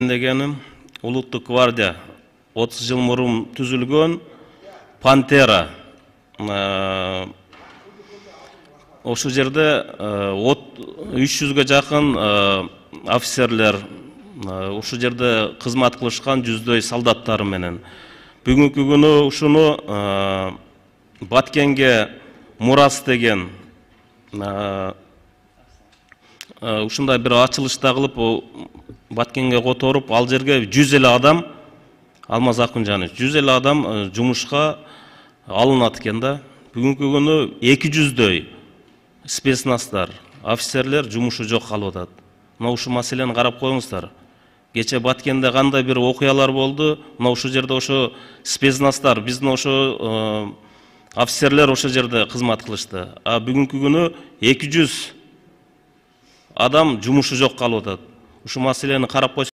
Дегеним Улуттук гвардия 30 жыл мурун түзүлгөн Пантера. Ошол жерде 300-ге жакын офицерлер, ошол жерде кызмат кылышкан жүздөй солдаттар менен. Бүгүнкү күнү ушуну Баткенге Мурас деген ушундай бир ачылышта кылып Баткенге которуп, ал жерге 100 эле адам, Алмаз Акунжанович, 100 эле адам жумушка алынат экен да. Бүгүнкү күнү 200дөй спецназдар, офицерлер жумушу жок калып атат. Мына ушул маселени карап коюңуздар. Кече Баткенде кандай бир окуялар болду, мына ушул жерде ошо спецназдар, биздин ошо офицерлер ошол жерде кызмат кылышты. А бүгүнкү күнү 200 адам жумушу жок калып атат. Ушул маселени карап койсоң